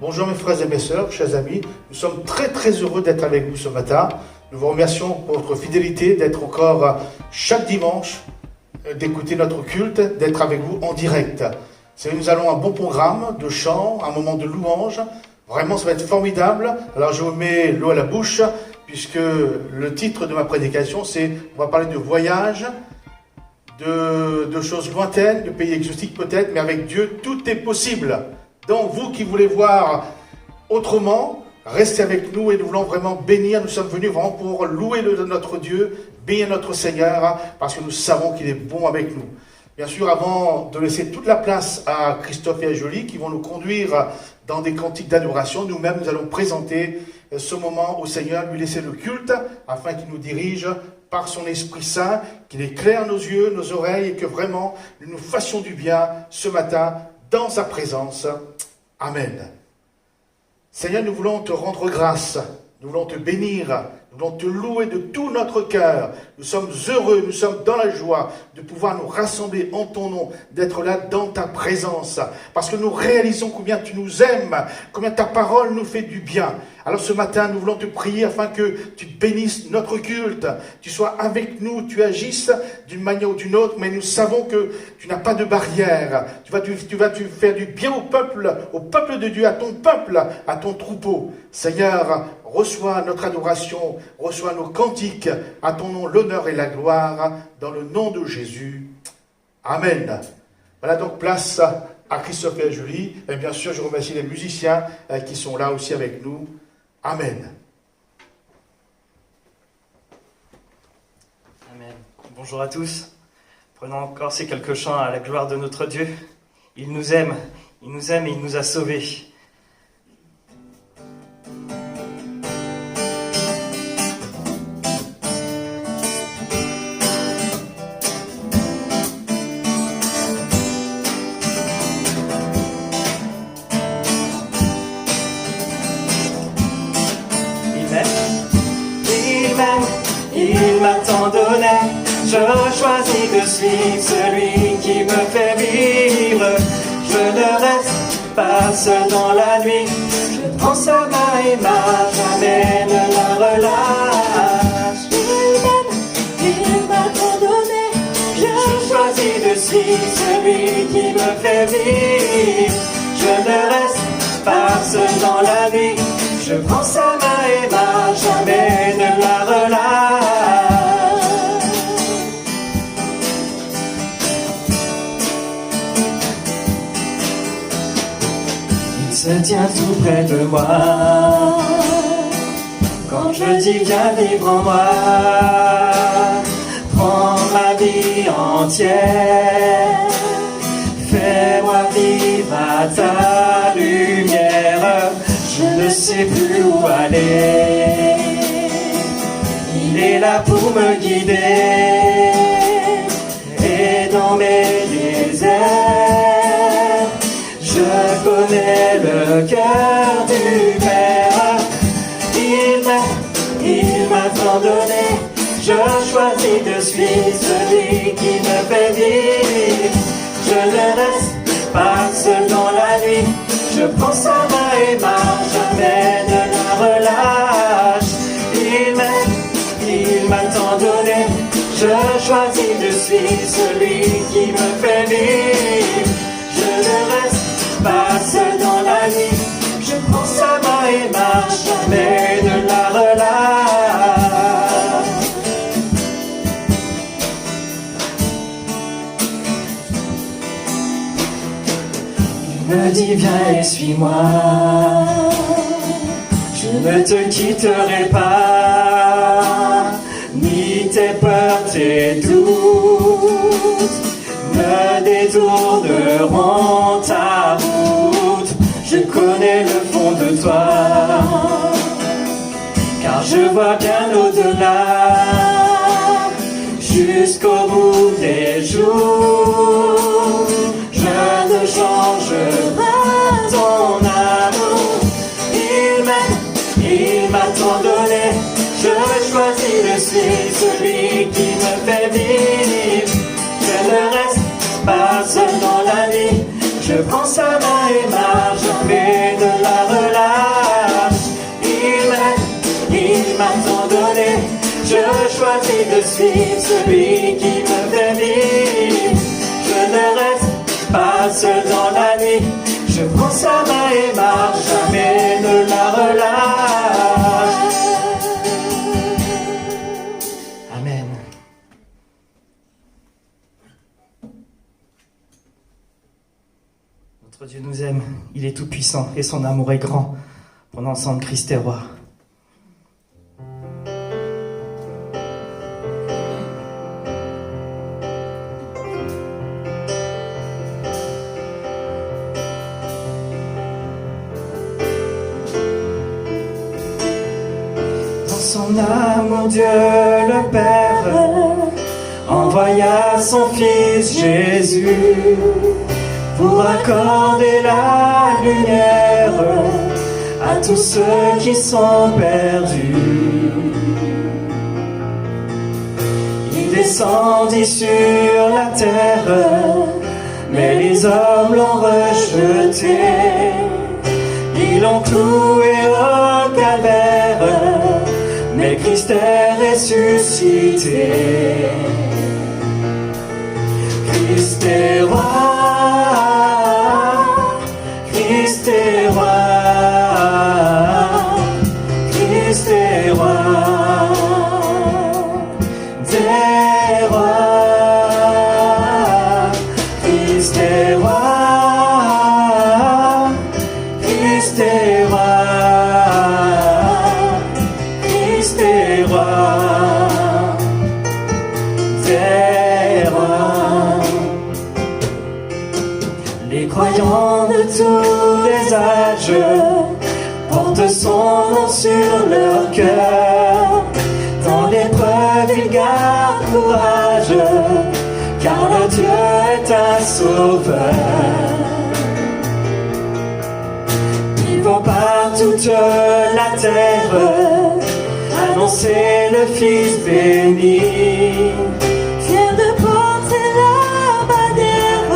Bonjour mes frères et mes sœurs, chers amis, nous sommes très très heureux d'être avec vous ce matin. Nous vous remercions pour votre fidélité, d'être encore chaque dimanche, d'écouter notre culte, d'être avec vous en direct. Nous allons un bon programme de chant, un moment de louange. Vraiment, ça va être formidable. Alors je vous mets l'eau à la bouche, puisque le titre de ma prédication, c'est, on va parler de voyage, de choses lointaines, de pays exotiques peut-être, mais avec Dieu, tout est possible. Donc vous qui voulez voir autrement, restez avec nous et nous voulons vraiment bénir. Nous sommes venus vraiment pour louer notre Dieu, bénir notre Seigneur, parce que nous savons qu'il est bon avec nous. Bien sûr, avant de laisser toute la place à Christophe et à Jolie, qui vont nous conduire dans des cantiques d'adoration, nous-mêmes, nous allons présenter ce moment au Seigneur, lui laisser le culte, afin qu'il nous dirige par son Esprit Saint, qu'il éclaire nos yeux, nos oreilles, et que vraiment, nous nous fassions du bien ce matin, dans sa présence. Amen. Seigneur, nous voulons te rendre grâce, nous voulons te bénir, nous voulons te louer de tout notre cœur. Nous sommes heureux, nous sommes dans la joie de pouvoir nous rassembler en ton nom, d'être là dans ta présence, parce que nous réalisons combien tu nous aimes, combien ta parole nous fait du bien. Alors ce matin, nous voulons te prier afin que tu bénisses notre culte, tu sois avec nous, tu agisses d'une manière ou d'une autre, mais nous savons que tu n'as pas de barrière. Tu vas faire du bien au peuple de Dieu, à ton troupeau. Seigneur, reçois notre adoration, reçois nos cantiques, à ton nom l'honneur et la gloire, dans le nom de Jésus. Amen. Voilà donc place à Christophe et à Julie. Et bien sûr, je remercie les musiciens qui sont là aussi avec nous. Amen. Amen. Bonjour à tous. Prenons encore ces quelques chants à la gloire de notre Dieu. Il nous aime et il nous a sauvés. Il m'a tant donné, je choisis de suivre celui qui me fait vivre. Je ne reste pas seul dans la nuit, je prends sa main et marche, jamais ne la relâche. Il m'a tant donné, je choisis de suivre celui qui me fait vivre. Je ne reste pas seul dans la nuit, je prends sa main et marche, jamais ne la relâche. Il se tient tout près de moi, quand je dis viens vivre en moi, prends ma vie entière, fais-moi vivre à ta lumière. Je ne sais plus où aller, il est là pour me guider, et dans mes déserts, je connais le cœur du Père. Il m'a tant donné, je choisis de suivre celui qui me fait vivre. Je ne reste pas seul dans la nuit, je prends sa main et marche, jamais ne la relâche. Il m'a tant donné, je choisis de suivre celui qui me fait vivre. Je ne reste pas seul dans la nuit, je prends sa main et marche, jamais ne la relâche. Il me dit viens et suis-moi, je ne te quitterai pas, ni tes peurs, tes doutes ne détourneront ta route. Je connais le fond de toi, car je vois bien au-delà, jusqu'au bout des jours. Je ne change pas ton amour. Il m'a tant donné, je choisis de suivre celui qui me fait vivre. Je ne reste pas seul dans la nuit, je prends sa main et marche, jamais ne la relâche. choisis de suivre celui qui me fait vivre. Je ne reste pas seul dans la nuit. Je prends sa main et marche, jamais ne la relâche. Amen. Notre Dieu nous aime, il est tout puissant et son amour est grand. Prenons ensemble Christ est roi. Son amour, Dieu le Père envoya son Fils Jésus pour accorder la lumière à tous ceux qui sont perdus. Il descendit sur la terre, mais les hommes l'ont rejeté. Ils l'ont cloué au calvaire, mais Christ est ressuscité. Christ est roi, Christ est roi, Christ est roi, des rois. Christ est roi, Christ est roi. Les croyants de tous les âges portent son nom sur leur cœur. Dans l'épreuve, ils gardent courage, car leur Dieu est un sauveur. Ils vont par toute la terre annoncer le Fils béni, fier de porter la bannière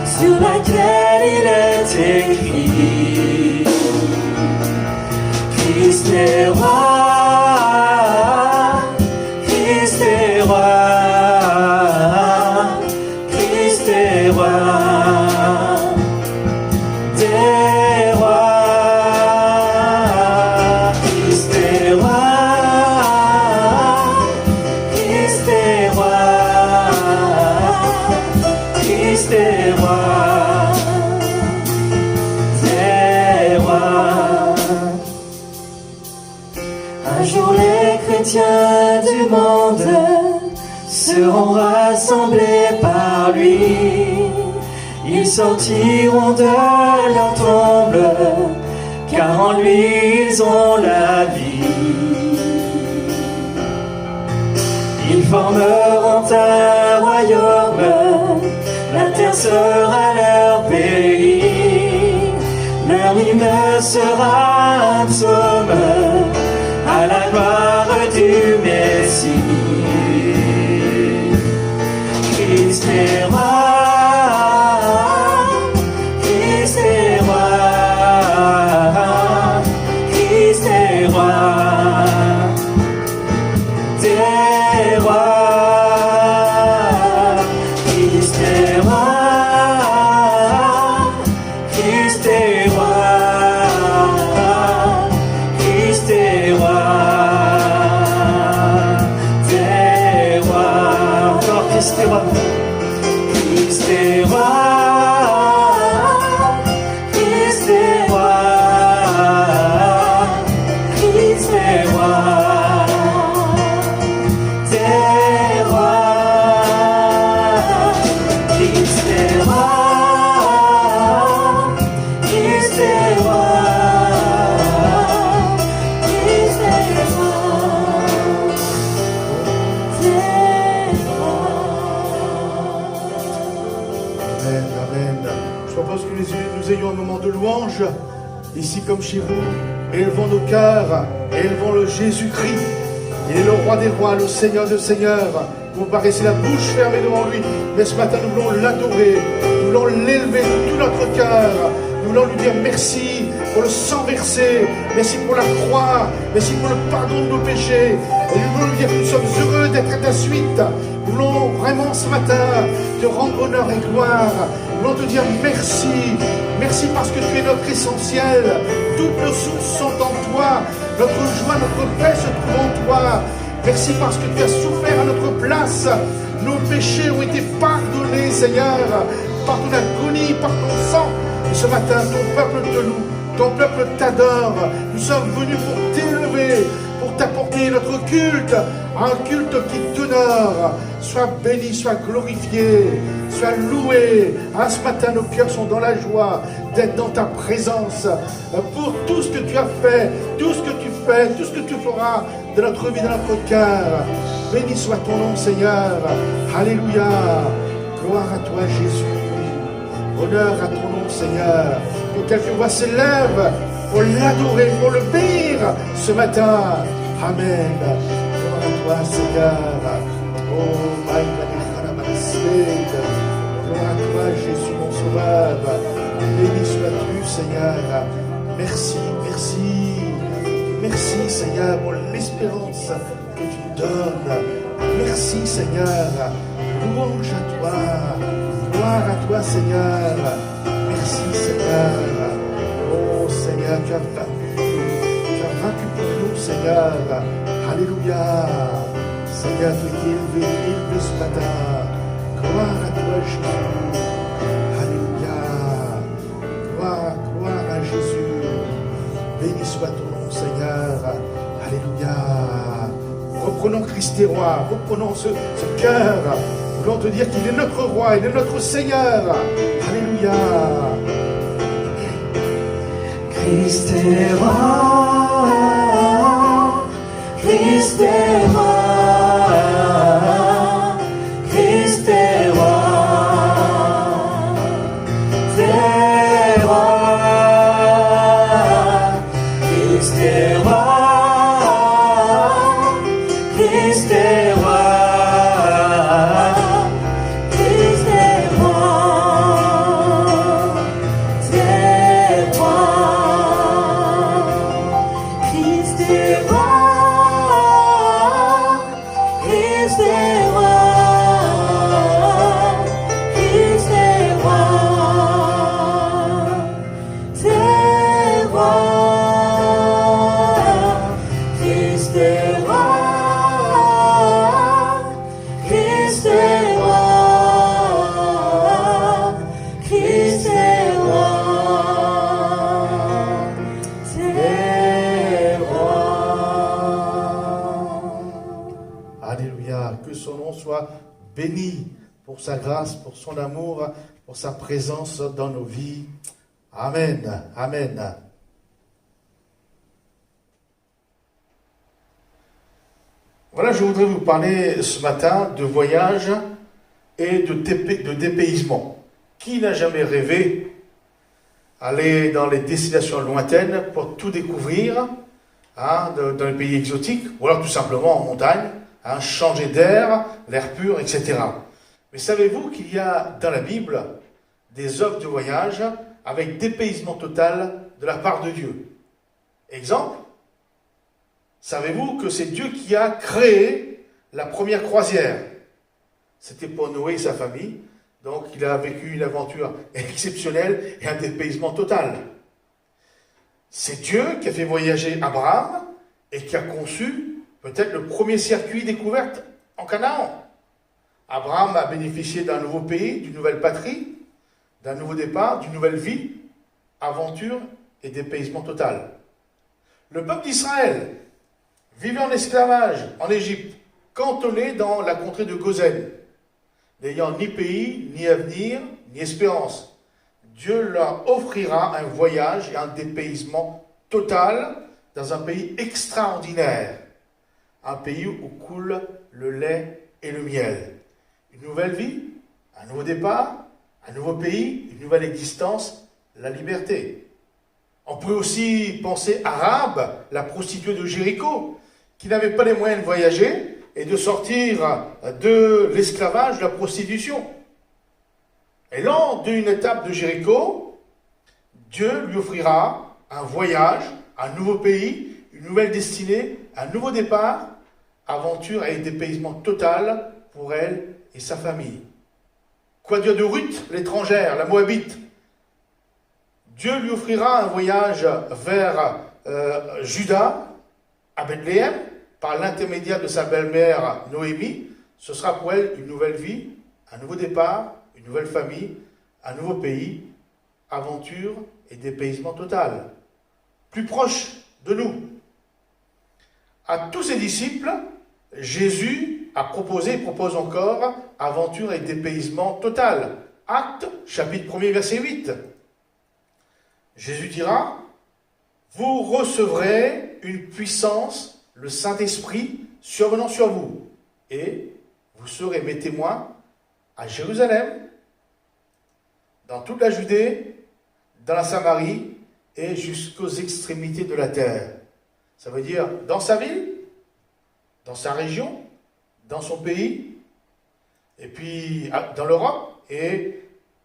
sur laquelle il est écrit. Christ est roi, Christ est roi, Christ est roi, des rois. Christ est roi, Christ est roi, Christ est roi, des rois. Un jour les chrétiens du monde seront rassemblés par lui. Ils sortiront de leur tombe, car en lui ils ont la vie. Ils formeront un royaume, la terre sera leur pays. Leur hymne sera un psaume à la gloire du Messie. Christ est roi, Christ est roi, Christ est roi, des rois. Christ est roi, Christ est roi, Christ est roi, des rois. Encore Christ est roi, Christ est roi, Christ est roi, Christ est roi, des rois. Christ est roi, Christ est roi, Christ est roi, des rois. Amen, amen. Je propose que nous ayons un moment de louange, ici comme chez vous. Élevons nos cœurs, élevons le Jésus-Christ. Il est le roi des rois, le Seigneur des seigneurs. Vous paraissez la bouche fermée devant lui, mais ce matin nous voulons l'adorer, nous voulons l'élever de tout notre cœur, nous voulons lui dire merci pour le sang versé. Merci pour la croix. Merci pour le pardon de nos péchés. Et nous voulons dire que nous sommes heureux d'être à ta suite. Nous voulons vraiment ce matin te rendre honneur et gloire. Nous voulons te dire merci. Merci parce que tu es notre essentiel. Toutes nos sources sont en toi. Notre joie, notre paix se trouve en toi. Merci parce que tu as souffert à notre place. Nos péchés ont été pardonnés, Seigneur, par ton agonie, par ton sang. Et ce matin, ton peuple te loue, ton peuple t'adore. Nous sommes venus pour t'élever, pour t'apporter notre culte, un culte qui t'honore. Sois béni, sois glorifié, sois loué. Ce matin, nos cœurs sont dans la joie d'être dans ta présence pour tout ce que tu as fait, tout ce que tu fais, tout ce que tu feras de notre vie, de notre cœur. Béni soit ton nom, Seigneur. Alléluia. Gloire à toi, Jésus. Honneur à ton nom, Seigneur. Que quelques voix s'élèvent pour l'adorer, pour le bénir ce matin. Amen. Gloire à toi, Seigneur. Oh, my God. Gloire à toi, Jésus, mon Sauveur. Béni sois-tu, Seigneur. Merci, merci. Merci, Seigneur, pour l'espérance que tu nous donnes. Merci, Seigneur. Louange à toi. Gloire à toi, Seigneur. Merci, Seigneur. Oh, Seigneur, tu as vaincu. Tu as vaincu pour nous, Seigneur. Alléluia. Seigneur, tu es élevé ce matin. Gloire à toi, Jésus. Alléluia. Gloire à Jésus. Béni soit ton nom, Seigneur. Alléluia. Reprenons Christ et roi. Reprenons ce cœur. Nous voulons te dire qu'il est notre roi, il est notre Seigneur. Alléluia. Christ est roi. Christ est roi. Christ est roi. C'est roi. Christ est roi. Christ est roi. Christ est roi. C'est roi. Christ est roi. Christ est roi. Christ est roi. C'est roi. Christ est roi. Christ est roi. Christ est roi. C'est roi. Alléluia. Que son nom soit béni pour sa grâce, pour son amour, pour sa présence dans nos vies. Amen. Amen. Voilà, je voudrais vous parler ce matin de voyage et de dépaysement. Qui n'a jamais rêvé aller dans les destinations lointaines pour tout découvrir, dans les pays exotiques, ou alors tout simplement en montagne, changer d'air, l'air pur, etc. Mais savez-vous qu'il y a dans la Bible des œuvres de voyage avec dépaysement total de la part de Dieu? Exemple, savez-vous que c'est Dieu qui a créé la première croisière? C'était pour Noé et sa famille, donc il a vécu une aventure exceptionnelle et un dépaysement total. C'est Dieu qui a fait voyager Abraham et qui a conçu peut-être le premier circuit découverte en Canaan. Abraham a bénéficié d'un nouveau pays, d'une nouvelle patrie, d'un nouveau départ, d'une nouvelle vie, aventure et dépaysement total. Le peuple d'Israël vivait en esclavage en Égypte, cantonné dans la contrée de Gozen, n'ayant ni pays, ni avenir, ni espérance. Dieu leur offrira un voyage et un dépaysement total dans un pays extraordinaire, un pays où coule le lait et le miel. Une nouvelle vie, un nouveau départ, un nouveau pays, une nouvelle existence, la liberté. On peut aussi penser à Rahab, la prostituée de Jéricho, qui n'avait pas les moyens de voyager et de sortir de l'esclavage, de la prostitution. Et lors d'une étape de Jéricho, Dieu lui offrira un voyage, un nouveau pays, une nouvelle destinée, un nouveau départ, aventure et dépaysement total pour elle et sa famille. Quoi dire de Ruth, l'étrangère, la Moabite? Dieu lui offrira un voyage vers Juda, à Bethléem, par l'intermédiaire de sa belle-mère Noémie. Ce sera pour elle une nouvelle vie, un nouveau départ, une nouvelle famille, un nouveau pays, aventure et dépaysement total. Plus proche de nous. À tous ses disciples, Jésus a proposé et propose encore aventure et dépaysement total. Actes, chapitre 1er, verset 8. Jésus dira, vous recevrez une puissance, le Saint-Esprit, survenant sur vous, et vous serez mes témoins à Jérusalem, dans toute la Judée, dans la Samarie et jusqu'aux extrémités de la terre. Ça veut dire dans sa ville, dans sa région, dans son pays, et puis dans l'Europe et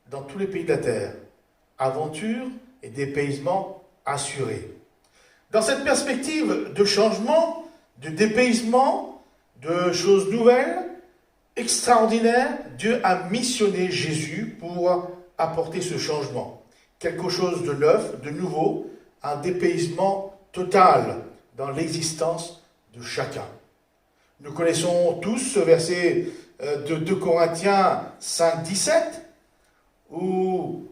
dans tous les pays de la terre. Aventure et dépaysement assurés. Dans cette perspective de changement, de dépaysement, de choses nouvelles, extraordinaires, Dieu a missionné Jésus pour apporter ce changement. Quelque chose de neuf, de nouveau, un dépaysement total dans l'existence de chacun. Nous connaissons tous ce verset de 2 Corinthiens 5, 17, où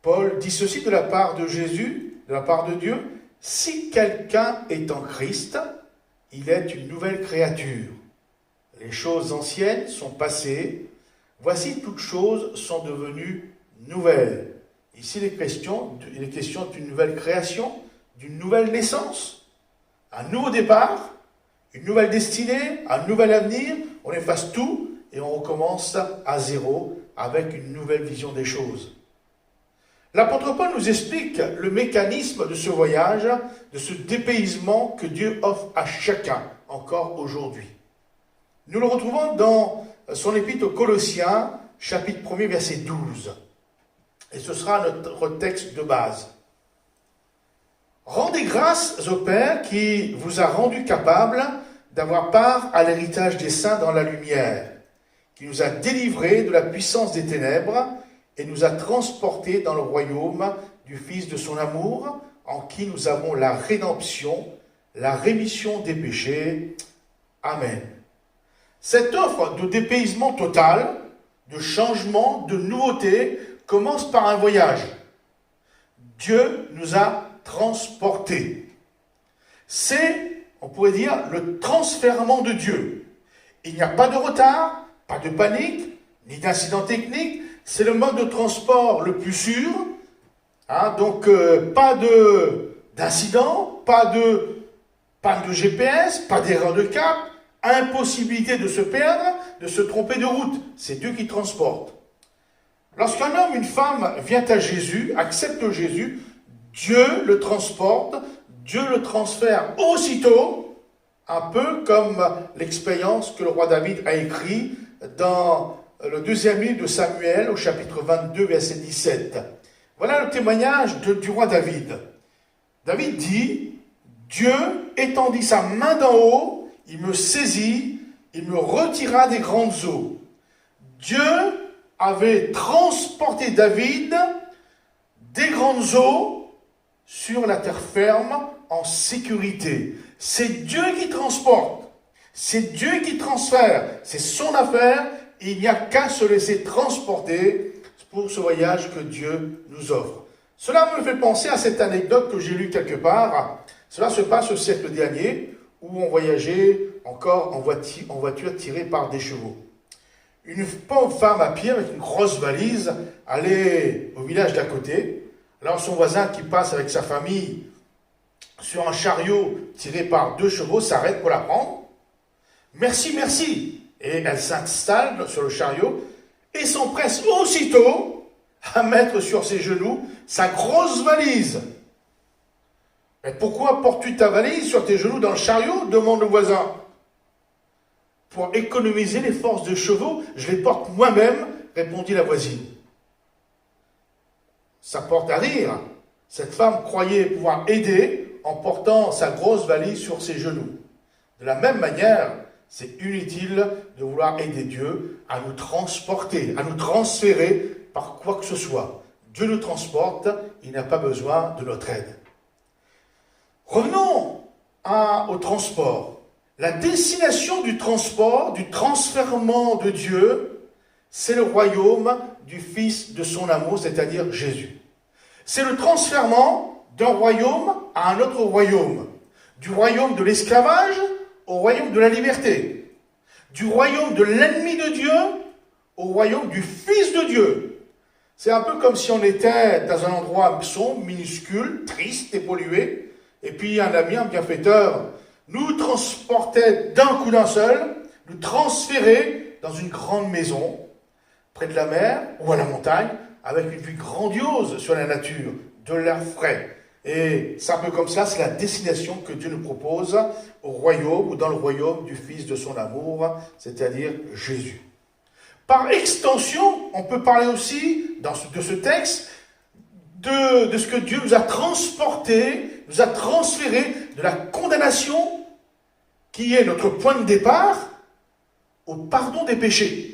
Paul dit ceci de la part de Jésus, de la part de Dieu, « Si quelqu'un est en Christ, il est une nouvelle créature. Les choses anciennes sont passées, voici toutes choses sont devenues nouvelles. » Ici, il est question d'une nouvelle création, d'une nouvelle naissance, un nouveau départ, une nouvelle destinée, un nouvel avenir. On efface tout et on recommence à zéro avec une nouvelle vision des choses. L'apôtre Paul nous explique le mécanisme de ce voyage, de ce dépaysement que Dieu offre à chacun, encore aujourd'hui. Nous le retrouvons dans son épître aux Colossiens, chapitre 1er, verset 12. Et ce sera notre texte de base. Rendez grâce au Père qui vous a rendu capable d'avoir part à l'héritage des saints dans la lumière, qui nous a délivrés de la puissance des ténèbres et nous a transportés dans le royaume du Fils de son amour, en qui nous avons la rédemption, la rémission des péchés. Amen. Cette offre de dépaysement total, de changement, de nouveauté, commence par un voyage. Dieu nous a transportés. C'est, on pourrait dire, le transfèrement de Dieu. Il n'y a pas de retard, pas de panique, ni d'incident technique. C'est le mode de transport le plus sûr. Donc, pas d'incident, pas de panne de GPS, pas d'erreur de cap, impossibilité de se perdre, de se tromper de route. C'est Dieu qui transporte. Lorsqu'un homme, une femme vient à Jésus, accepte Jésus, Dieu le transporte, Dieu le transfère aussitôt, un peu comme l'expérience que le roi David a écrit dans le 2e livre de Samuel, au chapitre 22, verset 17. Voilà le témoignage du roi David. David dit, « Dieu étendit sa main d'en haut, il me saisit, il me retira des grandes eaux. » Dieu avait transporté David des grandes eaux sur la terre ferme en sécurité. C'est Dieu qui transporte, c'est Dieu qui transfère, c'est son affaire. Il n'y a qu'à se laisser transporter pour ce voyage que Dieu nous offre. Cela me fait penser à cette anecdote que j'ai lue quelque part. Cela se passe au siècle dernier, où on voyageait encore en voiture tirée par des chevaux. Une pauvre femme à pied avec une grosse valise allait au village d'à côté. Alors son voisin qui passe avec sa famille sur un chariot tiré par 2 chevaux s'arrête pour la prendre. « Merci, merci !» Et elle s'installe sur le chariot et s'empresse aussitôt à mettre sur ses genoux sa grosse valise. « Mais pourquoi portes-tu ta valise sur tes genoux dans le chariot ?» demande le voisin. « Pour économiser les forces de chevaux, je les porte moi-même, répondit la voisine. Ça porte à rire, Cette femme croyait pouvoir aider en portant sa grosse valise sur ses genoux. De la même manière, c'est inutile de vouloir aider Dieu à nous transporter, à nous transférer par quoi que ce soit. Dieu nous transporte, il n'a pas besoin de notre aide. Revenons au transport. La destination du transport, du transfèrement de Dieu, c'est le royaume du Fils de son amour, c'est-à-dire Jésus. C'est le transfèrement d'un royaume à un autre royaume. Du royaume de l'esclavage au royaume de la liberté. Du royaume de l'ennemi de Dieu au royaume du Fils de Dieu. C'est un peu comme si on était dans un endroit sombre, minuscule, triste et pollué, et puis un ami, un bienfaiteur, nous transportait d'un coup d'un seul, nous transférait dans une grande maison, près de la mer ou à la montagne, avec une vue grandiose sur la nature, de l'air frais. Et c'est un peu comme ça, c'est la destination que Dieu nous propose au royaume ou dans le royaume du Fils de son amour, c'est-à-dire Jésus. Par extension, on peut parler aussi de ce texte de ce que Dieu nous a transporté, nous a transféré de la condamnation qui est notre point de départ au pardon des péchés.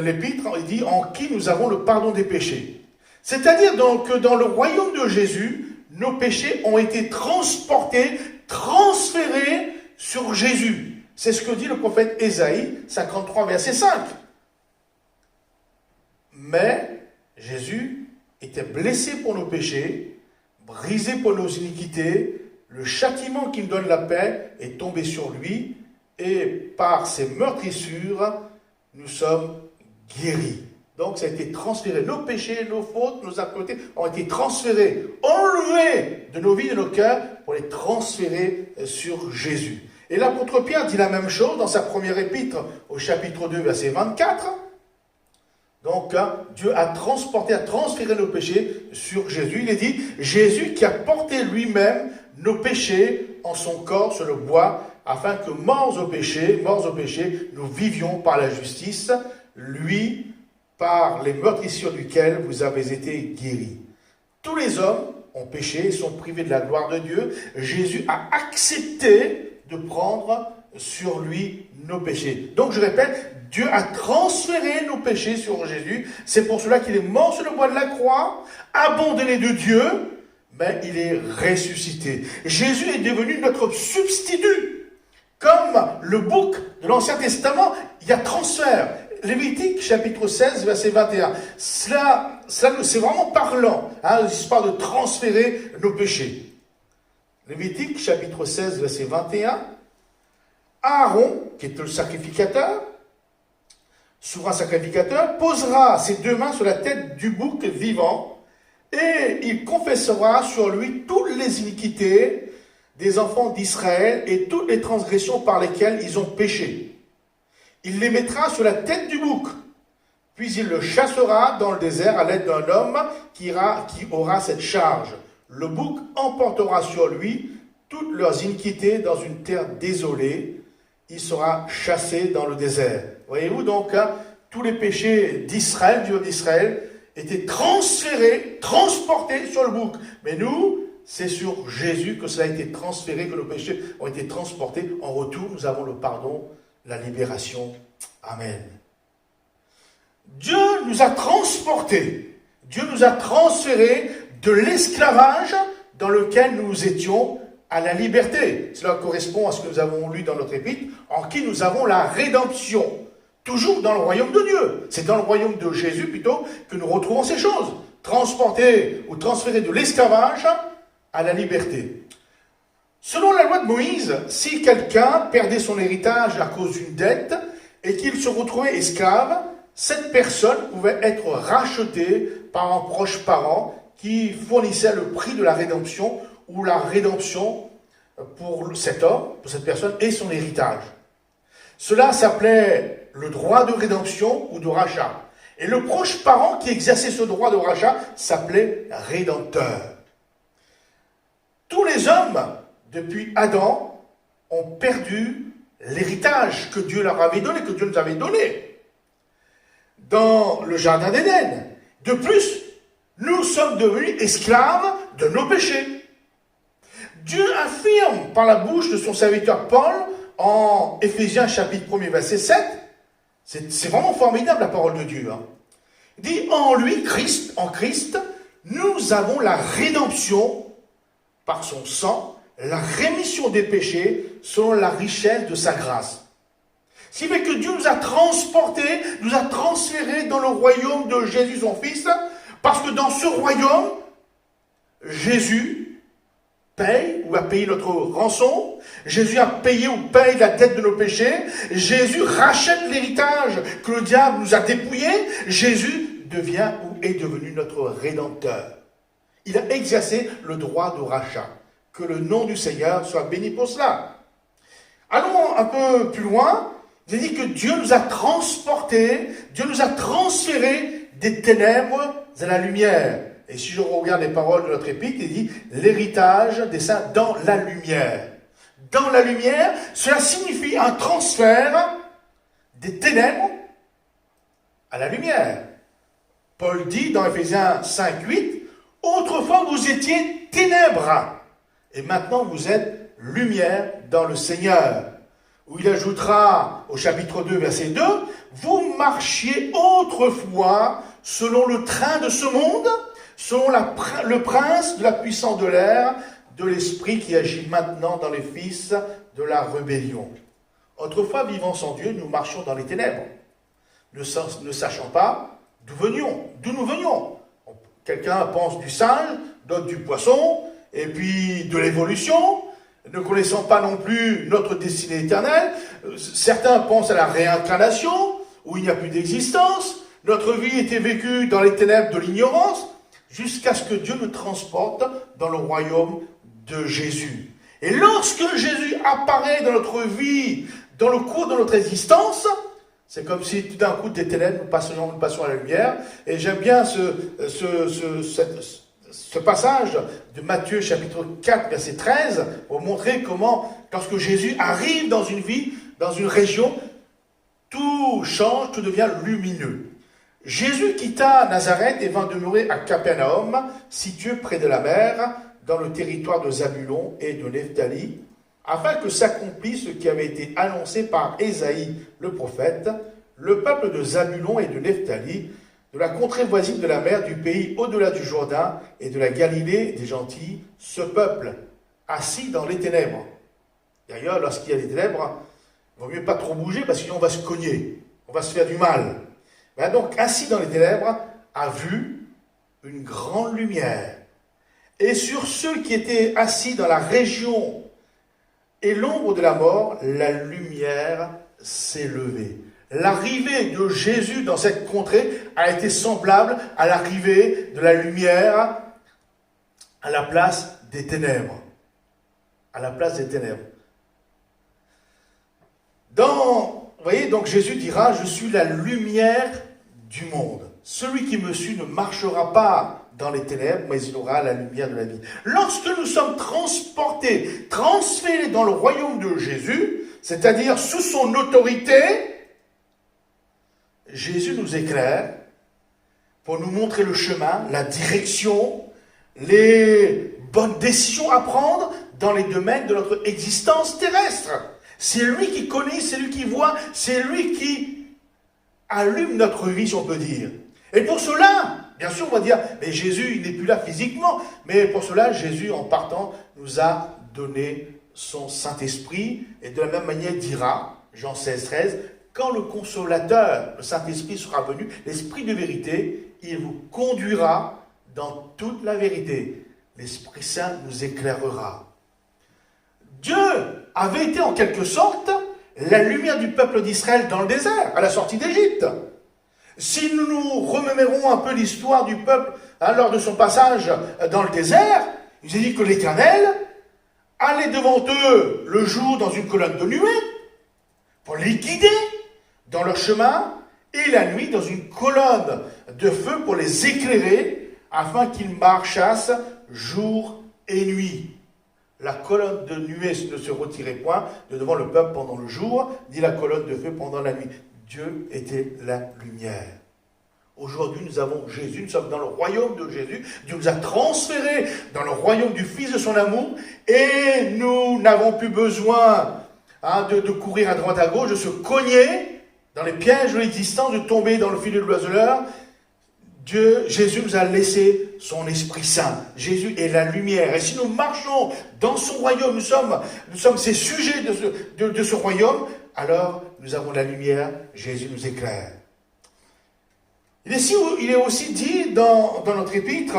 L'Épître, il dit en qui nous avons le pardon des péchés. C'est-à-dire que dans le royaume de Jésus, nos péchés ont été transportés, transférés sur Jésus. C'est ce que dit le prophète Ésaïe, 53, verset 5. Mais Jésus était blessé pour nos péchés, brisé pour nos iniquités, le châtiment qui nous donne la paix est tombé sur lui, et par ses meurtrissures, nous sommes guéris. Donc ça a été transféré. Nos péchés, nos fautes, nos impuretés ont été transférés, enlevés de nos vies, de nos cœurs, pour les transférer sur Jésus. Et l'apôtre Pierre dit la même chose dans sa première épître, au chapitre 2, verset 24. Donc, Dieu a transféré nos péchés sur Jésus. Il est dit, Jésus qui a porté lui-même nos péchés en son corps sur le bois, afin que, morts au péché, nous vivions par la justice, lui, par les meurtrissures duquel vous avez été guéris. Tous les hommes ont péché et sont privés de la gloire de Dieu. Jésus a accepté de prendre sur lui nos péchés. Donc, je répète, Dieu a transféré nos péchés sur Jésus. C'est pour cela qu'il est mort sur le bois de la croix, abandonné de Dieu, mais il est ressuscité. Jésus est devenu notre substitut. Comme le bouc de l'Ancien Testament, il y a transfert. Lévitique, chapitre 16, verset 21. Cela c'est vraiment parlant, l'histoire de transférer nos péchés. Lévitique, chapitre 16, verset 21. Aaron, qui est le sacrificateur, souverain sacrificateur, posera ses deux mains sur la tête du bouc vivant et il confessera sur lui toutes les iniquités des enfants d'Israël et toutes les transgressions par lesquelles ils ont péché. Il les mettra sur la tête du bouc, puis il le chassera dans le désert à l'aide d'un homme qui aura cette charge. Le bouc emportera sur lui toutes leurs iniquités dans une terre désolée. Il sera chassé dans le désert. Voyez-vous donc, tous les péchés d'Israël, du peuple d'Israël, étaient transférés, transportés sur le bouc. Mais nous, c'est sur Jésus que cela a été transféré, que nos péchés ont été transportés. En retour, nous avons le pardon, la libération. Amen. Dieu nous a transportés. Dieu nous a transférés de l'esclavage dans lequel nous étions à la liberté. Cela correspond à ce que nous avons lu dans notre épître, en qui nous avons la rédemption. Toujours dans le royaume de Dieu. C'est dans le royaume de Jésus plutôt que nous retrouvons ces choses. Transporter ou transférer de l'esclavage à la liberté. Selon la loi de Moïse, si quelqu'un perdait son héritage à cause d'une dette et qu'il se retrouvait esclave, cette personne pouvait être rachetée par un proche parent qui fournissait le prix de la rédemption ou la rédemption pour cet homme, pour cette personne et son héritage. Cela s'appelait le droit de rédemption ou de rachat. Et le proche parent qui exerçait ce droit de rachat s'appelait rédempteur. Tous les hommes, depuis Adam, ont perdu l'héritage que Dieu leur avait donné, que Dieu nous avait donné dans le jardin d'Éden. De plus, nous sommes devenus esclaves de nos péchés. Dieu affirme par la bouche de son serviteur Paul en Éphésiens chapitre 1er verset 7, c'est vraiment formidable la parole de Dieu. Il dit, en lui, Christ, en Christ, nous avons la rédemption par son sang, la rémission des péchés selon la richesse de sa grâce. Ce qui fait que Dieu nous a transportés, nous a transférés dans le royaume de Jésus son Fils, parce que dans ce royaume, Jésus paye ou a payé notre rançon, Jésus a payé ou paye la dette de nos péchés, Jésus rachète l'héritage que le diable nous a dépouillé, Jésus devient ou est devenu notre Rédempteur. Il a exercé le droit de rachat. Que le nom du Seigneur soit béni pour cela. Allons un peu plus loin. Il dit que Dieu nous a transportés, Dieu nous a transférés des ténèbres à la lumière. Et si je regarde les paroles de notre épître, il dit l'héritage des saints dans la lumière. Dans la lumière, cela signifie un transfert des ténèbres à la lumière. Paul dit dans Éphésiens 5:8, autrefois vous étiez ténèbres, et maintenant vous êtes lumière dans le Seigneur. Où il ajoutera au chapitre 2, verset 2, vous marchiez autrefois selon le train de ce monde, selon le prince de la puissance de l'air, de l'esprit qui agit maintenant dans les fils de la rébellion. Autrefois, vivant sans Dieu, nous marchions dans les ténèbres, ne sachant pas d'où nous venions. Quelqu'un pense du singe, d'autres du poisson, et puis de l'évolution, ne connaissant pas non plus notre destinée éternelle. Certains pensent à la réincarnation, où il n'y a plus d'existence. Notre vie était vécue dans les ténèbres de l'ignorance, jusqu'à ce que Dieu nous transporte dans le royaume de Jésus. Et lorsque Jésus apparaît dans notre vie, dans le cours de notre existence, c'est comme si tout d'un coup des ténèbres, nous passions à la lumière. Et j'aime bien ce passage de Matthieu chapitre 4 verset 13 pour montrer comment, lorsque Jésus arrive dans une vie, dans une région, tout change, tout devient lumineux. Jésus quitta Nazareth et vint demeurer à Capernaum, situé près de la mer, dans le territoire de Zabulon et de Nephtali, afin que s'accomplisse ce qui avait été annoncé par Ésaïe le prophète, le peuple de Zabulon et de Nephtali, de la contrée voisine de la mer, du pays au-delà du Jourdain et de la Galilée des gentils, ce peuple assis dans les ténèbres. D'ailleurs, lorsqu'il y a des ténèbres, il ne vaut mieux pas trop bouger parce que sinon on va se cogner, on va se faire du mal. Ben donc, assis dans les ténèbres, a vu une grande lumière. Et sur ceux qui étaient assis dans la région et l'ombre de la mort, la lumière s'est levée. L'arrivée de Jésus dans cette contrée a été semblable à l'arrivée de la lumière à la place des ténèbres. À la place des ténèbres. Vous voyez, donc Jésus dira, je suis la lumière du monde. Celui qui me suit ne marchera pas dans les ténèbres, mais il aura la lumière de la vie. Lorsque nous sommes transportés, transférés dans le royaume de Jésus, c'est-à-dire sous son autorité, Jésus nous éclaire pour nous montrer le chemin, la direction, les bonnes décisions à prendre dans les domaines de notre existence terrestre. C'est lui qui connaît, c'est lui qui voit, c'est lui qui allume notre vie, si on peut dire. Et pour cela, bien sûr, on va dire, mais Jésus, il n'est plus là physiquement. Mais pour cela, Jésus, en partant, nous a donné son Saint-Esprit. Et de la même manière, il dira, Jean 16, 13, quand le Consolateur, le Saint-Esprit sera venu, l'Esprit de vérité, il vous conduira dans toute la vérité. L'Esprit Saint nous éclairera. Dieu avait été en quelque sorte la lumière du peuple d'Israël dans le désert, à la sortie d'Égypte. Si nous nous remémorons un peu l'histoire du peuple lors de son passage dans le désert, il est dit que l'Éternel allait devant eux le jour dans une colonne de nuée pour les guider dans leur chemin, et la nuit dans une colonne de feu pour les éclairer afin qu'ils marchassent jour et nuit. La colonne de nuée ne se retirait point de devant le peuple pendant le jour, ni la colonne de feu pendant la nuit. Dieu était la lumière. Aujourd'hui, nous avons Jésus, nous sommes dans le royaume de Jésus. Dieu nous a transférés dans le royaume du Fils de son amour et nous n'avons plus besoin de courir à droite à gauche, de se cogner dans les pièges de l'existence, de tomber dans le filet de l'oiseleur. Jésus nous a laissé son Esprit Saint. Jésus est la lumière. Et si nous marchons dans son royaume, nous sommes ces sujets de ce royaume, alors nous avons la lumière, Jésus nous éclaire. Il est aussi dit dans notre épître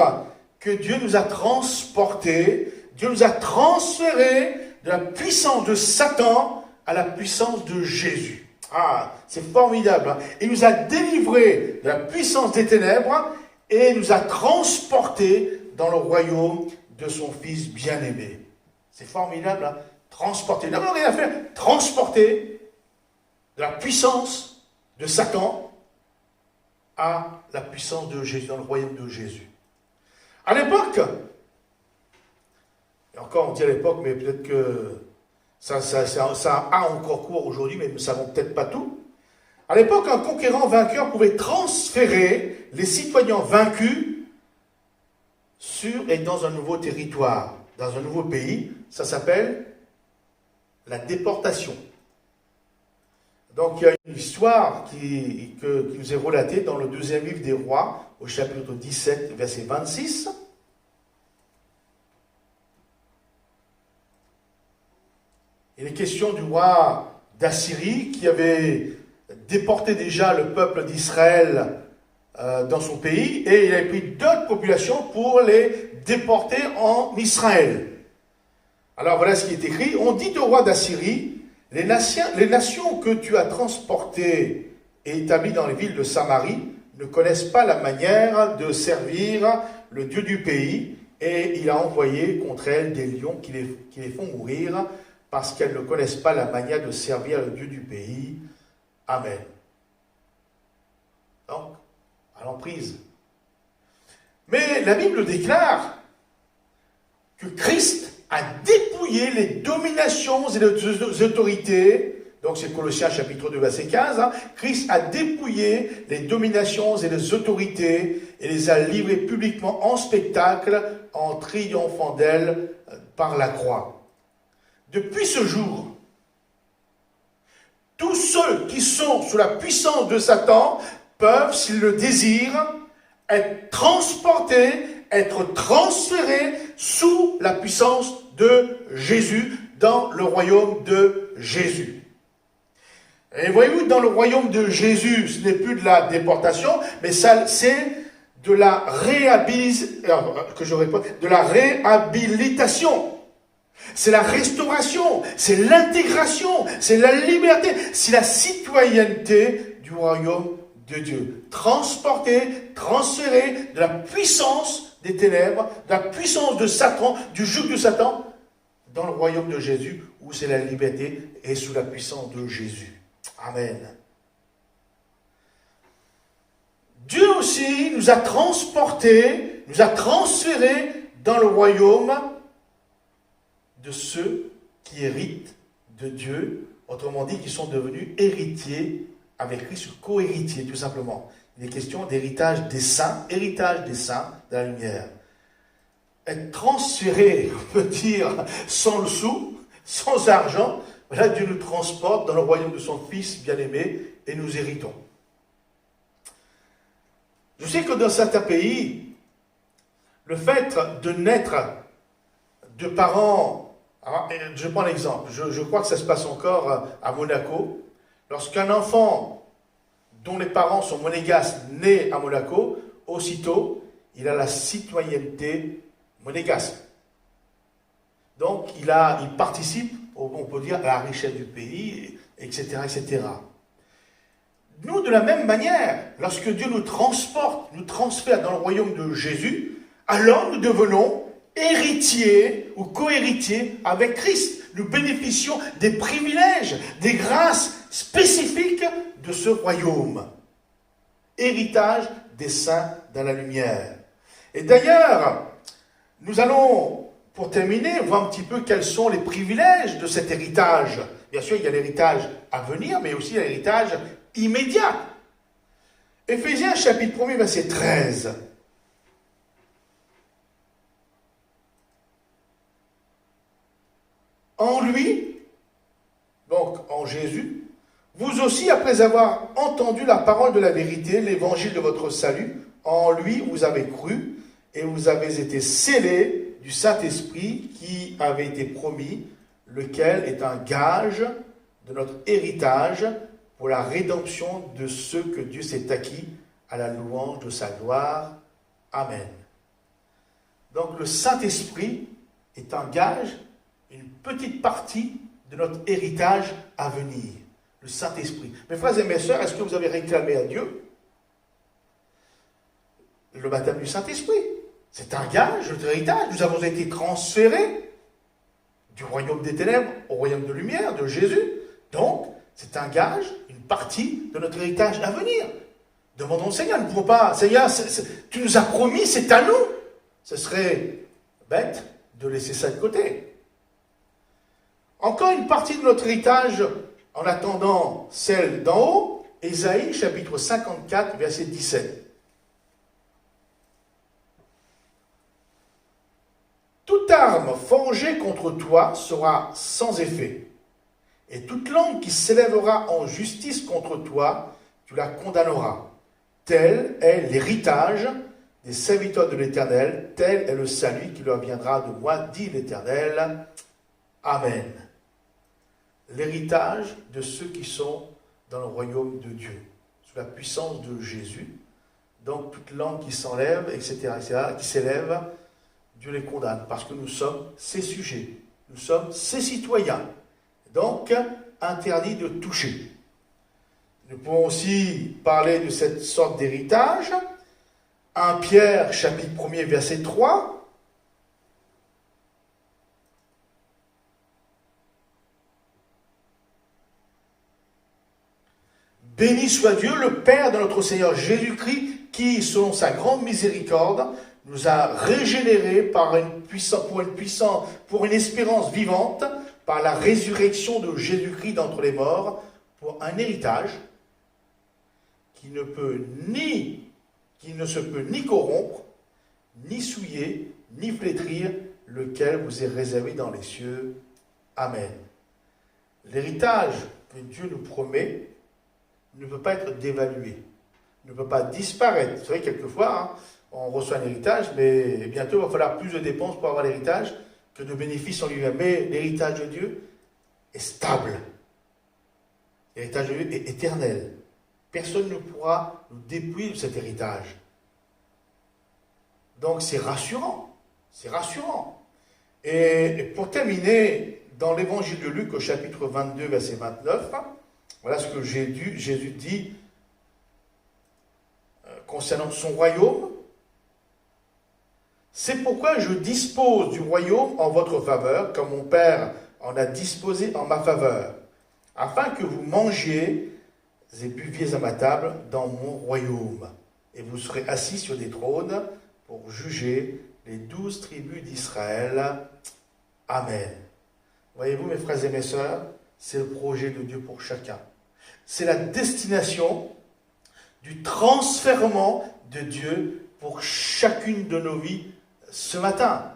que Dieu nous a transportés, Dieu nous a transférés de la puissance de Satan à la puissance de Jésus. Ah, c'est formidable. Il nous a délivrés de la puissance des ténèbres et nous a transportés dans le royaume de son Fils bien-aimé. C'est formidable, hein? Transporter. Nous n'avons rien à faire. Transporter de la puissance de Satan à la puissance de Jésus, dans le royaume de Jésus. À l'époque, et encore on dit à l'époque, mais peut-être que ça a encore cours aujourd'hui, mais nous ne savons peut-être pas tout. À l'époque, un conquérant vainqueur pouvait transférer les citoyens vaincus sur et dans un nouveau territoire, dans un nouveau pays. Ça s'appelle la déportation. Donc il y a une histoire qui nous est relatée dans le 2e livre des Rois, au chapitre 17, verset 26. Il est question du roi d'Assyrie qui avait déporté déjà le peuple d'Israël dans son pays et il avait pris d'autres populations pour les déporter en Israël. Alors voilà ce qui est écrit. On dit au roi d'Assyrie, les nations que tu as transportées et établies dans les villes de Samarie ne connaissent pas la manière de servir le Dieu du pays et il a envoyé contre elles des lions qui les font mourir parce qu'elles ne connaissent pas la manière de servir le Dieu du pays. Amen. Donc, à l'emprise. Mais la Bible déclare que Christ a dépouillé les dominations et les autorités. Donc c'est Colossiens chapitre 2 verset 15. Christ a dépouillé les dominations et les autorités et les a livrées publiquement en spectacle en triomphant d'elles par la croix. Depuis ce jour, tous ceux qui sont sous la puissance de Satan peuvent, s'ils le désirent, être transportés, être transférés sous la puissance de Jésus, dans le royaume de Jésus. Et voyez-vous, dans le royaume de Jésus, ce n'est plus de la déportation, mais ça, c'est de la réhabilitation. C'est la restauration, c'est l'intégration, c'est la liberté, c'est la citoyenneté du royaume de Dieu. Transporté, transféré de la puissance des ténèbres, de la puissance de Satan, du joug de Satan, dans le royaume de Jésus, où c'est la liberté et sous la puissance de Jésus. Amen. Dieu aussi nous a transportés, nous a transférés dans le royaume de ceux qui héritent de Dieu, autrement dit, qui sont devenus héritiers avec Christ, co-héritiers, tout simplement. Il est question d'héritage des saints de la lumière. Être transféré, on peut dire, sans le sou, sans argent, là, Dieu nous transporte dans le royaume de son Fils bien-aimé et nous héritons. Je sais que dans certains pays, le fait de naître de parents. Alors, je prends l'exemple, je crois que ça se passe encore à Monaco. Lorsqu'un enfant dont les parents sont monégasques né à Monaco, aussitôt, il a la citoyenneté monégasque. Donc, il participe, on peut dire, à la richesse du pays, etc., etc. Nous, de la même manière, lorsque Dieu nous transporte, nous transfère dans le royaume de Jésus, alors nous devenons héritiers ou co-héritiers avec Christ. Nous bénéficions des privilèges, des grâces spécifiques de ce royaume. Héritage des saints dans la lumière. Et d'ailleurs, nous allons, pour terminer, voir un petit peu quels sont les privilèges de cet héritage. Bien sûr, il y a l'héritage à venir, mais aussi l'héritage immédiat. Éphésiens chapitre 1er, verset 13. En lui, donc en Jésus, vous aussi, après avoir entendu la parole de la vérité, l'évangile de votre salut, en lui vous avez cru et vous avez été scellés du Saint-Esprit qui avait été promis, lequel est un gage de notre héritage pour la rédemption de ceux que Dieu s'est acquis à la louange de sa gloire. Amen. Donc le Saint-Esprit est un gage, une petite partie de notre héritage à venir. Le Saint-Esprit. Mes frères et mes sœurs, est-ce que vous avez réclamé à Dieu le baptême du Saint-Esprit? C'est un gage de notre héritage. Nous avons été transférés du royaume des ténèbres au royaume de lumière, de Jésus. Donc, c'est un gage, une partie de notre héritage à venir. Demandons au Seigneur, nous ne pouvons pas, Seigneur, tu nous as promis, c'est à nous. Ce serait bête de laisser ça de côté. Encore une partie de notre héritage, en attendant celle d'en haut, Ésaïe, chapitre 54, verset 17. Toute arme forgée contre toi sera sans effet, et toute langue qui s'élèvera en justice contre toi, tu la condamneras. Tel est l'héritage des serviteurs de l'Éternel, tel est le salut qui leur viendra de moi, dit l'Éternel. Amen. L'héritage de ceux qui sont dans le royaume de Dieu, sous la puissance de Jésus. Donc toute langue qui s'enlève, etc., qui s'élève, Dieu les condamne, parce que nous sommes ses sujets, nous sommes ses citoyens. Donc, interdit de toucher. Nous pouvons aussi parler de cette sorte d'héritage. 1 Pierre, chapitre 1er, verset 3. Béni soit Dieu, le Père de notre Seigneur Jésus-Christ, qui, selon sa grande miséricorde, nous a régénérés pour une espérance vivante, par la résurrection de Jésus-Christ d'entre les morts, pour un héritage qui ne se peut ni corrompre, ni souiller, ni flétrir, lequel vous est réservé dans les cieux. Amen. L'héritage que Dieu nous promet ne peut pas être dévalué, ne peut pas disparaître. Vous savez, quelquefois, on reçoit un héritage, mais bientôt il va falloir plus de dépenses pour avoir l'héritage que de bénéfices en lui-même. Mais l'héritage de Dieu est stable. L'héritage de Dieu est éternel. Personne ne pourra nous dépouiller de cet héritage. Donc c'est rassurant. C'est rassurant. Et pour terminer, dans l'évangile de Luc, au chapitre 22, verset 29, voilà ce que Jésus dit concernant son royaume. C'est pourquoi je dispose du royaume en votre faveur, comme mon Père en a disposé en ma faveur, afin que vous mangiez et buviez à ma table dans mon royaume. Et vous serez assis sur des trônes pour juger les 12 tribus d'Israël. Amen. Voyez-vous, mes frères et mes sœurs, c'est le projet de Dieu pour chacun. C'est la destination du transfèrement de Dieu pour chacune de nos vies ce matin.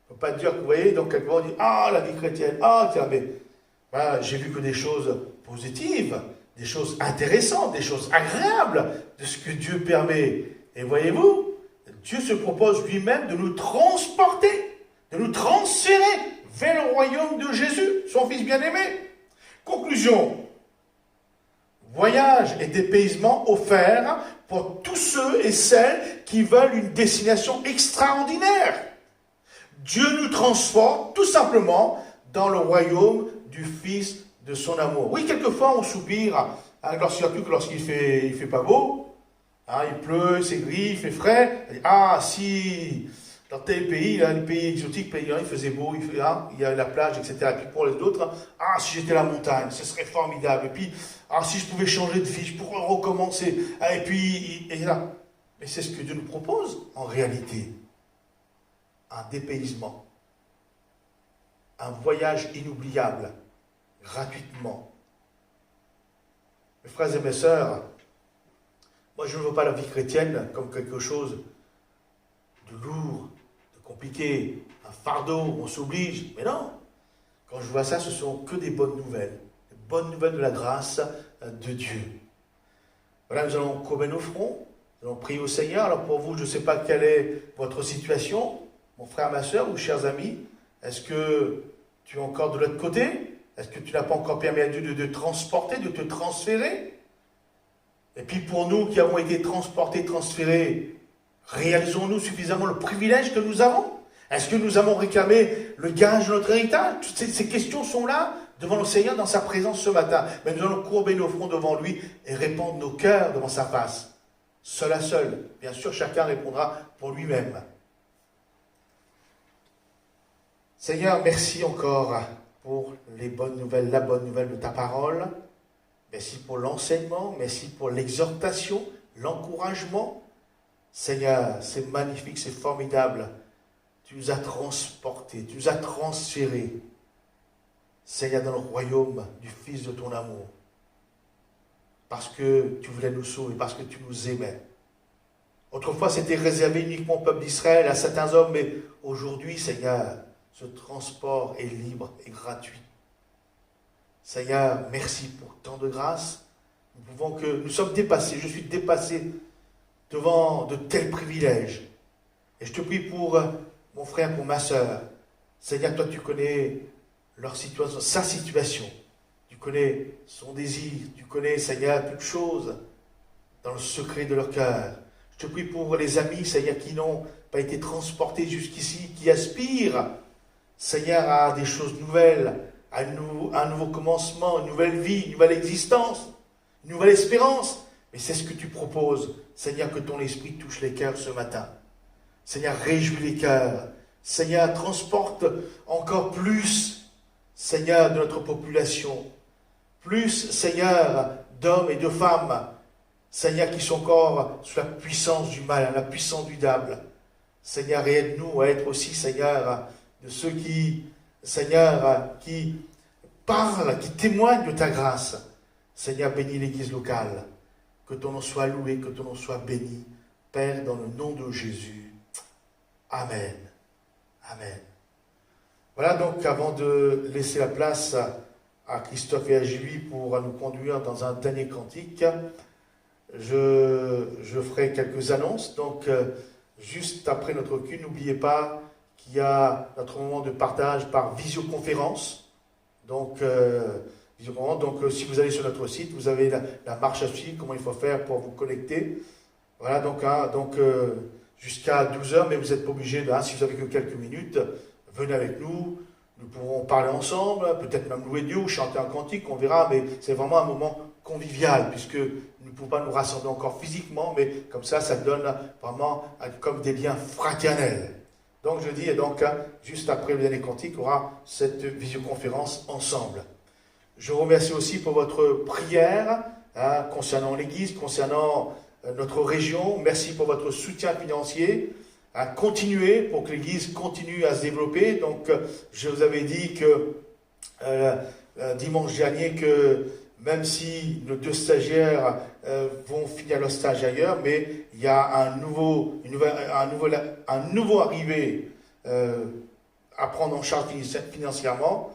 Il ne faut pas dire que, vous voyez, donc quelquefois on dit « Ah, la vie chrétienne, ah, tiens, mais voilà, j'ai vu que des choses positives, des choses intéressantes, des choses agréables de ce que Dieu permet. » Et voyez-vous, Dieu se propose lui-même de nous transporter, de nous transférer vers le royaume de Jésus, son Fils bien-aimé. Conclusion. Voyage et dépaysement offerts pour tous ceux et celles qui veulent une destination extraordinaire. Dieu nous transporte tout simplement dans le royaume du Fils de son amour. Oui, quelquefois on soupire, surtout lorsqu'il fait pas beau, il pleut, c'est gris, il fait frais. Ah, si dans tel pays, les pays exotiques, il faisait beau, il y a la plage, etc. Et puis pour les autres, si j'étais à la montagne, ce serait formidable. Et puis, si je pouvais changer de vie, je pourrais recommencer. Et puis, là. Mais c'est ce que Dieu nous propose, en réalité. Un dépaysement. Un voyage inoubliable, gratuitement. Mes frères et mes sœurs, Moi, je ne vois pas la vie chrétienne comme quelque chose de lourd, de compliqué, un fardeau, on s'oblige. Mais non, quand je vois ça, ce sont que des bonnes nouvelles. Des bonnes nouvelles de la grâce de Dieu. Voilà, nous allons courber nos fronts, nous allons prier au Seigneur. Alors pour vous, je ne sais pas quelle est votre situation, mon frère, ma soeur ou chers amis. Est-ce que tu es encore de l'autre côté? Est-ce que tu n'as pas encore permis à Dieu de te transporter, de te transférer? Et puis pour nous qui avons été transportés, transférés, réalisons-nous suffisamment le privilège que nous avons? Est-ce que nous avons réclamé le gage de notre héritage? Toutes ces questions sont là devant le Seigneur dans sa présence ce matin. Mais nous allons courber nos fronts devant lui et répandre nos cœurs devant sa face. Seul à seul. Bien sûr, chacun répondra pour lui-même. Seigneur, merci encore pour les bonnes nouvelles, la bonne nouvelle de ta parole. Merci pour l'enseignement, merci pour l'exhortation, l'encouragement. Seigneur, c'est magnifique, c'est formidable. Tu nous as transportés, tu nous as transférés, Seigneur, dans le royaume du Fils de ton amour. Parce que tu voulais nous sauver, parce que tu nous aimais. Autrefois, c'était réservé uniquement au peuple d'Israël, à certains hommes, mais aujourd'hui, Seigneur, ce transport est libre et gratuit. Seigneur, merci pour tant de grâce. Nous sommes dépassés, je suis dépassé devant de tels privilèges. Et je te prie pour mon frère, pour ma soeur. Seigneur, toi tu connais leur situation, sa situation. Tu connais son désir, tu connais, Seigneur, toutes choses dans le secret de leur cœur. Je te prie pour les amis, Seigneur, qui n'ont pas été transportés jusqu'ici, qui aspirent, Seigneur, à des choses nouvelles, à un nouveau commencement, une nouvelle vie, une nouvelle existence, une nouvelle espérance. Mais c'est ce que tu proposes, Seigneur, que ton esprit touche les cœurs ce matin. Seigneur, réjouis les cœurs. Seigneur, transporte encore plus, Seigneur, de notre population. Plus, Seigneur, d'hommes et de femmes, Seigneur, qui sont encore sous la puissance du mal, la puissance du diable. Seigneur, aide-nous à être aussi, Seigneur, de ceux qui, Seigneur, qui parlent, qui témoignent de ta grâce. Seigneur, bénis l'Église locale. Que ton nom soit loué, que ton nom soit béni. Père, dans le nom de Jésus. Amen. Amen. Voilà donc, avant de laisser la place à Christophe et à Julie pour nous conduire dans un dernier cantique, je ferai quelques annonces. Donc, juste après notre culte, n'oubliez pas qu'il y a notre moment de partage par visioconférence. Donc, si vous allez sur notre site, vous avez la marche à suivre, comment il faut faire pour vous connecter. Voilà, donc jusqu'à 12h, mais vous n'êtes pas obligé, si vous avez que quelques minutes, venez avec nous, nous pourrons parler ensemble, peut-être même louer Dieu ou chanter un cantique, on verra, mais c'est vraiment un moment convivial, puisque nous ne pouvons pas nous rassembler encore physiquement, mais comme ça donne vraiment comme des liens fraternels. Donc je dis, et donc, juste après le dernier cantique, on aura cette visioconférence ensemble. Je vous remercie aussi pour votre prière concernant l'Église, concernant notre région. Merci pour votre soutien financier. Continuez pour que l'Église continue à se développer. Donc, je vous avais dit que dimanche dernier que même si nos 2 stagiaires vont finir leur stage ailleurs, mais il y a un nouveau arrivé à prendre en charge financièrement.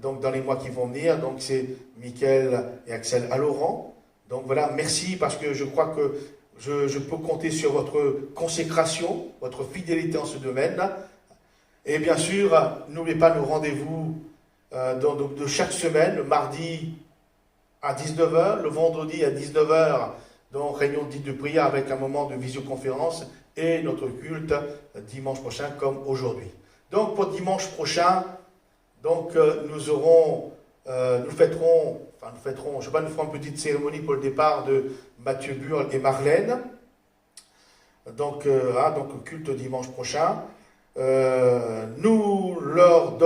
Donc dans les mois qui vont venir, donc c'est Mickaël et Axel Alloran. Donc voilà, merci parce que je crois que je peux compter sur votre consécration, votre fidélité en ce domaine. Et bien sûr, n'oubliez pas nos rendez-vous de chaque semaine, le mardi à 19h, le vendredi à 19h, donc réunion dite de prière avec un moment de visioconférence et notre culte dimanche prochain comme aujourd'hui. Donc pour dimanche prochain, donc nous fêterons, je sais pas, nous ferons une petite cérémonie pour le départ de Mathieu Burle et Marlène. Donc le culte dimanche prochain. Nous leur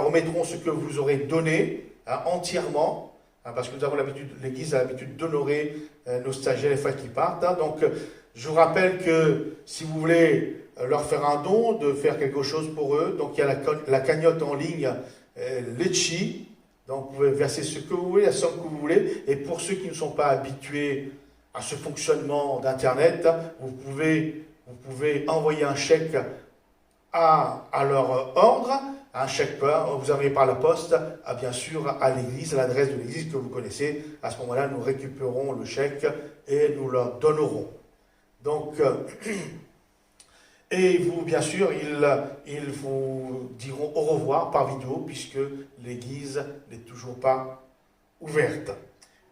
remettrons ce que vous aurez donné entièrement, parce que nous avons l'habitude, l'Église a l'habitude d'honorer nos stagiaires les fois qu'ils partent. Donc je vous rappelle que si vous voulez leur faire un don, de faire quelque chose pour eux. Donc il y a la cagnotte en ligne Litchi. Donc vous pouvez verser ce que vous voulez, la somme que vous voulez. Et pour ceux qui ne sont pas habitués à ce fonctionnement d'Internet, vous pouvez envoyer un chèque à leur ordre, un chèque vous envoyez par la poste, bien sûr à l'église, à l'adresse de l'église que vous connaissez. À ce moment-là, nous récupérons le chèque et nous le donnerons. Donc, et vous, bien sûr, ils vous diront au revoir par vidéo, puisque l'église n'est toujours pas ouverte.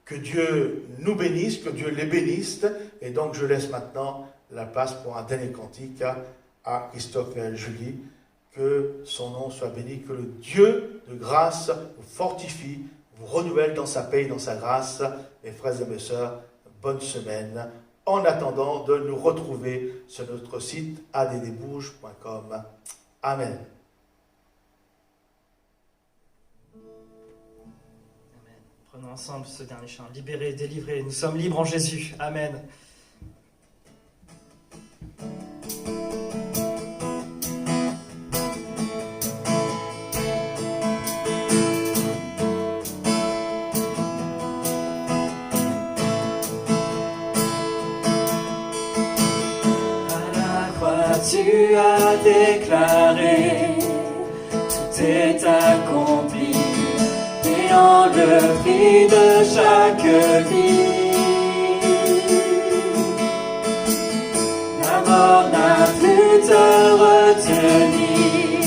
Que Dieu nous bénisse, que Dieu les bénisse. Et donc, je laisse maintenant la place pour un dernier cantique à Christophe et à Julie. Que son nom soit béni, que le Dieu de grâce vous fortifie, vous renouvelle dans sa paix et dans sa grâce. Mes frères et mes sœurs, bonne semaine. En attendant de nous retrouver sur notre site addbouge.com. Amen. Prenons ensemble ce dernier chant. Libérés, délivrés, nous sommes libres en Jésus. Amen. Tu as déclaré, tout est accompli, payant le prix de chaque vie. La mort n'a plus te retenir,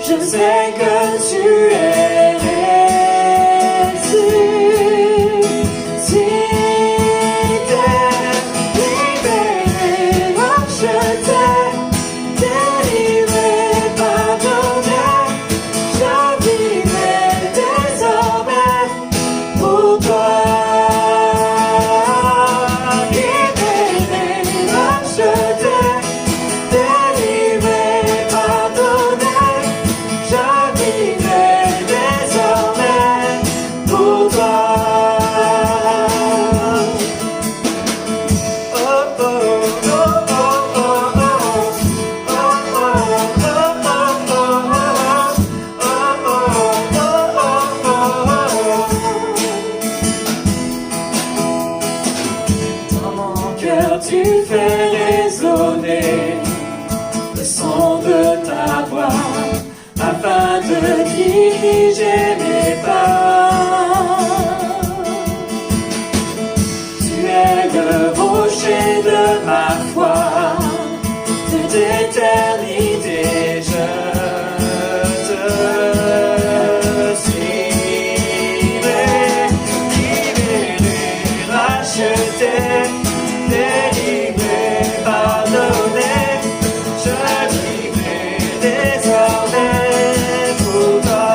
je sais que tu es ressuscité. Si t'es libéré, racheté, tu fais résonner le son de ta voix afin de diriger mes pas. Tu es le rocher de ma foi, toute éternité je te suivrai, libéré, racheté, délivré, pardonné, je vivrai désormais pour toi.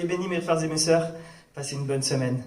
bénis mes frères et mes sœurs. Passez une bonne semaine.